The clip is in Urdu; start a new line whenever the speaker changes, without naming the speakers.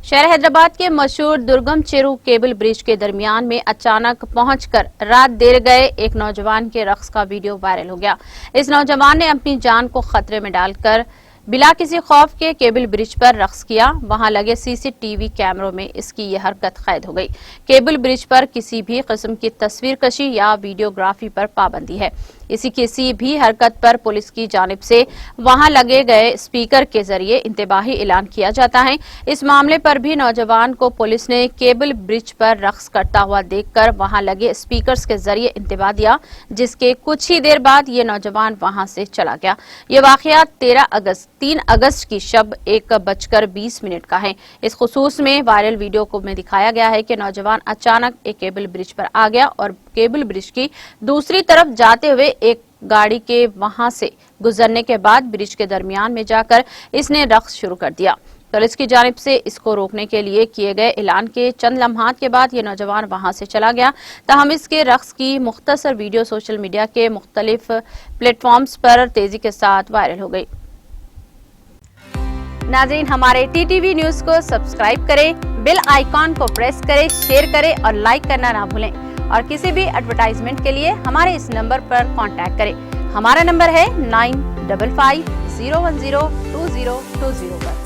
شہر حیدرآباد کے مشہور درگم چیرو کیبل برج کے درمیان میں اچانک پہنچ کر رات دیر گئے ایک نوجوان کے رقص کا ویڈیو وائرل ہو گیا۔ اس نوجوان نے اپنی جان کو خطرے میں ڈال کر بلا کسی خوف کے کیبل برج پر رقص کیا۔ وہاں لگے سی سی ٹی وی کیمروں میں اس کی یہ حرکت قید ہو گئی۔ کیبل برج پر کسی بھی قسم کی تصویر کشی یا ویڈیوگرافی پر پابندی ہے۔ اسی کسی بھی حرکت پر پولیس کی جانب سے وہاں لگے گئے اسپیکر کے ذریعے انتباہی اعلان کیا جاتا ہے۔ اس معاملے پر بھی نوجوان کو پولیس نے کیبل برج پر رقص کرتا ہوا دیکھ کر وہاں لگے اسپیکرز کے ذریعے انتباہ دیا، جس کے کچھ ہی دیر بعد یہ نوجوان وہاں سے چلا گیا۔ یہ واقعہ 3 اگست کی شب 1:20 کا ہے۔ اس خصوص میں وائرل ویڈیو میں دکھایا گیا ہے کہ نوجوان اچانک ایک کیبل برج پر آ گیا اور کیبل برج کی دوسری طرف جاتے ہوئے ایک گاڑی کے وہاں سے گزرنے کے بعد برج کے درمیان میں جا کر اس نے رقص شروع کر دیا۔ پولیس کی جانب سے اس کو روکنے کے لیے کیے گئے اعلان کے چند لمحات کے بعد یہ نوجوان وہاں سے چلا گیا۔ تاہم اس کے رقص کی مختصر ویڈیو سوشل میڈیا کے مختلف پلیٹ فارمز پر تیزی کے ساتھ وائرل ہو گئی۔ ناظرین، ہمارے ٹی ٹی وی نیوز کو سبسکرائب کریں، بیل آئیکن کو پریس کریں، شیئر کریں اور لائک کرنا نہ بھولیں۔ اور کسی بھی ایڈورٹائزمنٹ کے لیے ہمارے اس نمبر پر کانٹیکٹ کریں۔ ہمارا نمبر ہے 9550102020 پر۔